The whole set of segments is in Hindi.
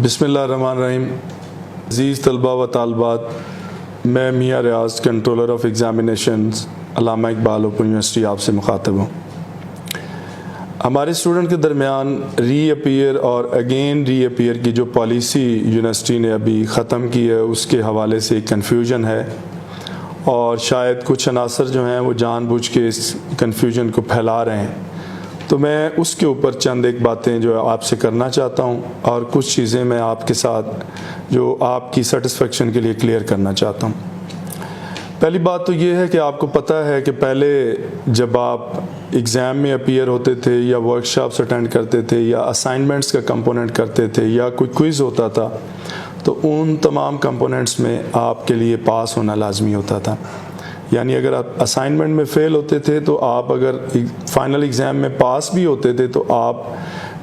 बिस्मिल्लाहिर्रहमानिर्रहीम। अज़ीज़ तलबा व तालबात, मैं Mian Riaz, controller of examinations, Allama Iqbal Open University आपसे मुखातब हूँ। हमारे स्टूडेंट के दरमियान रीअपीयर और अगेन रीअपीयर की जो पॉलिसी यूनिवर्सिटी ने अभी ख़त्म की है, उसके हवाले से कन्फ्यूजन है और शायद कुछ अनासर जो हैं वो जानबूझ के इस कन्फ्यूजन को फैला रहे हैं। तो मैं उसके ऊपर चंद एक बातें जो है आपसे करना चाहता हूँ और कुछ चीज़ें मैं आपके साथ जो आपकी सेटिस्फेक्शन के लिए क्लियर करना चाहता हूँ। पहली बात तो ये है कि आपको पता है कि पहले जब आप एग्ज़ाम में अपीयर होते थे या वर्कशॉप्स अटेंड करते थे या असाइनमेंट्स का कंपोनेंट करते थे या कोई क्विज़ होता था, तो उन तमाम कंपोनेंट्स में आपके लिए पास होना लाजमी होता था। यानी अगर आप असाइनमेंट में फ़ेल होते थे तो आप अगर फाइनल एग्ज़ाम में पास भी होते थे तो आप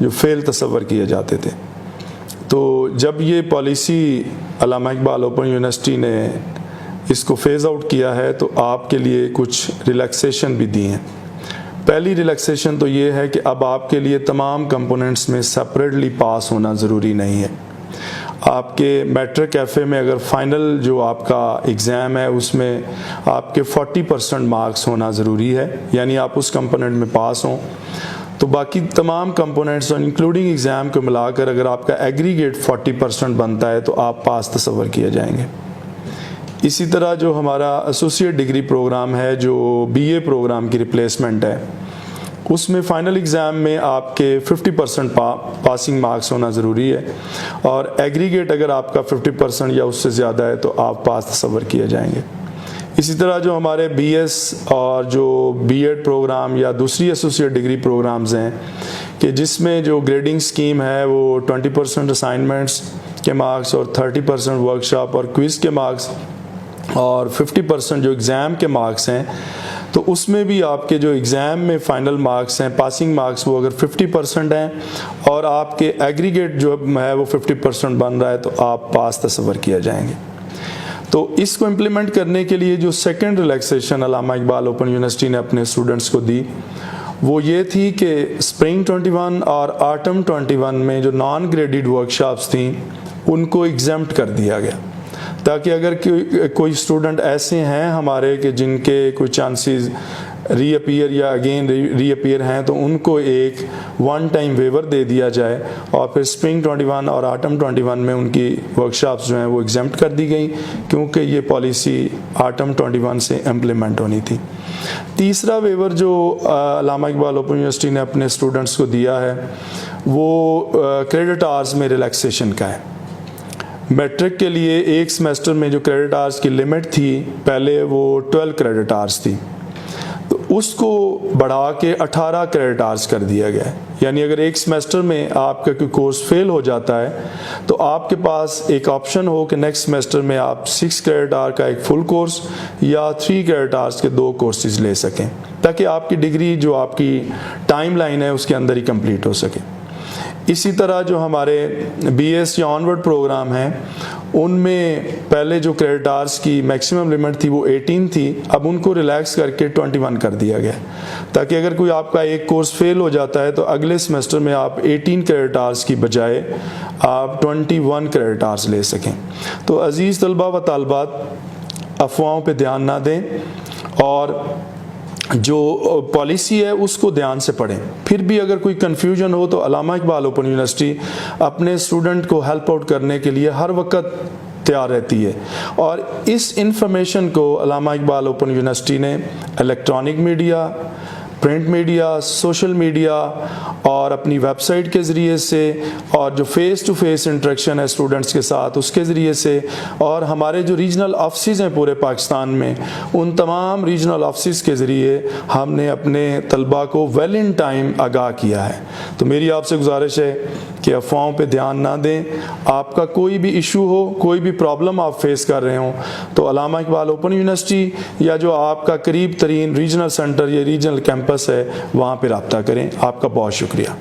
जो फ़ेल तस्वर किए जाते थे। तो जब ये पॉलिसी अल्लामा इकबाल ओपन यूनिवर्सिटी ने इसको फ़ेज़ आउट किया है तो आपके लिए कुछ रिलैक्सेशन भी दी हैं। पहली रिलैक्सेशन तो ये है कि अब आपके लिए तमाम कंपोनेंट्स में सेपरेटली पास होना ज़रूरी नहीं है। आपके मैट्रिक कैफ़े में अगर फ़ाइनल जो आपका एग्ज़ाम है उसमें आपके 40% मार्क्स होना ज़रूरी है, यानी आप उस कंपोनेंट में पास हों, तो बाकी तमाम कंपोनेंट्स इंक्लूडिंग एग्ज़ाम को मिलाकर अगर आपका एग्रीगेट 40% बनता है तो आप पास तस्वर किए जाएंगे। इसी तरह जो हमारा एसोसिएट डिग्री प्रोग्राम है, जो बीए प्रोग्राम की रिप्लेसमेंट है, उसमें फ़ाइनल एग्ज़ाम में आपके 50% पासिंग मार्क्स होना ज़रूरी है और एग्रीगेट अगर आपका 50% या उससे ज़्यादा है तो आप पास तस्वर किए जाएंगे। इसी तरह जो हमारे बीएस और जो बीएड प्रोग्राम या दूसरी एसोसिएट डिग्री प्रोग्राम्स हैं कि जिसमें जो ग्रेडिंग स्कीम है वो 20% असाइनमेंट्स के मार्क्स और 30% वर्कशॉप और क्विज़ के मार्क्स और 50% जो एग्ज़ाम के मार्क्स हैं, तो उसमें भी आपके जो एग्ज़ाम में फ़ाइनल मार्क्स हैं, पासिंग मार्क्स, वो अगर 50% हैं और आपके एग्रीगेट जो है वो 50% बन रहा है तो आप पास तस्वर किया जाएंगे। तो इसको इम्प्लीमेंट करने के लिए जो सेकंड रिलैक्सेशन अल्लामा इकबाल ओपन यूनिवर्सिटी ने अपने स्टूडेंट्स को दी वो ये थी कि स्प्रिंग 21 और ऑटम 21 में जो नॉन ग्रेडेड वर्कशॉप्स थी उनको एग्जेम्प्ट कर दिया गया, ताकि अगर कोई स्टूडेंट ऐसे हैं हमारे कि जिनके कोई चांसेस रीअपीयर या अगेन रीअपीयर हैं तो उनको एक वन टाइम वेवर दे दिया जाए और फिर स्प्रिंग 21 और ऑटम 21 में उनकी वर्कशॉप्स जो हैं वो एग्जेम्प्ट कर दी गई, क्योंकि ये पॉलिसी ऑटम 21 से इम्प्लीमेंट होनी थी। तीसरा वेवर जो अल्लामा इकबाल ओपन यूनिवर्सिटी ने अपने स्टूडेंट्स को दिया है वो क्रेडिट आवर्स में रिलैक्सेशन का है। मैट्रिक के लिए एक सेमेस्टर में जो क्रेडिट आवर्स की लिमिट थी पहले वो 12 क्रेडिट आवर्स थी, तो उसको बढ़ा के 18 क्रेडिट आवर्स कर दिया गया है। यानी अगर एक सेमेस्टर में आपका कोई कोर्स फेल हो जाता है तो आपके पास एक ऑप्शन हो कि नेक्स्ट सेमेस्टर में आप 6 क्रेडिट आवर का एक फुल कोर्स या 3 क्रेडिट आवर्स के 2 कोर्सेज ले सकें, ताकि आपकी डिग्री जो आपकी टाइम लाइन है उसके अंदर ही कंप्लीट हो सके। इसी तरह जो हमारे बीएस या ऑनवर्ड प्रोग्राम हैं उनमें पहले जो क्रेडिट आवर्स की मैक्सिमम लिमिट थी वो 18 थी, अब उनको रिलैक्स करके 21 कर दिया गया, ताकि अगर कोई आपका एक कोर्स फेल हो जाता है तो अगले सेमेस्टर में आप 18 क्रेडिट आवर्स की बजाय आप 21 क्रेडिट आवर्स ले सकें। तो अज़ीज़ तलबा व तालबात, अफवाहों पे ध्यान ना दें और जो पॉलिसी है उसको ध्यान से पढ़ें। फिर भी अगर कोई कन्फ्यूजन हो तो अल्लामा इकबाल ओपन यूनिवर्सिटी अपने स्टूडेंट को हेल्प आउट करने के लिए हर वक्त तैयार रहती है और इस इंफॉर्मेशन को अल्लामा इकबाल ओपन यूनिवर्सिटी ने electronic media, print media, social media और अपनी वेबसाइट के ज़रिए से और जो फ़ेस टू फेस इंटरेक्शन है स्टूडेंट्स के साथ उसके ज़रिए से और हमारे जो रीजनल ऑफिस हैं पूरे पाकिस्तान में, उन तमाम रीजनल ऑफिस के ज़रिए हमने अपने तलबा को वेल इन टाइम आगाह किया है। तो मेरी आपसे गुजारिश है कि अफवाहों पे ध्यान ना दें। आपका कोई भी इशू हो, कोई भी प्रॉब्लम आप फेस कर रहे हो तो अल्लामा इकबाल ओपन यूनिवर्सिटी या जो आपका करीब तरीन रीजनल सेंटर या रीजनल कैंपस है वहाँ पे रब्ता करें। आपका बहुत शुक्रिया।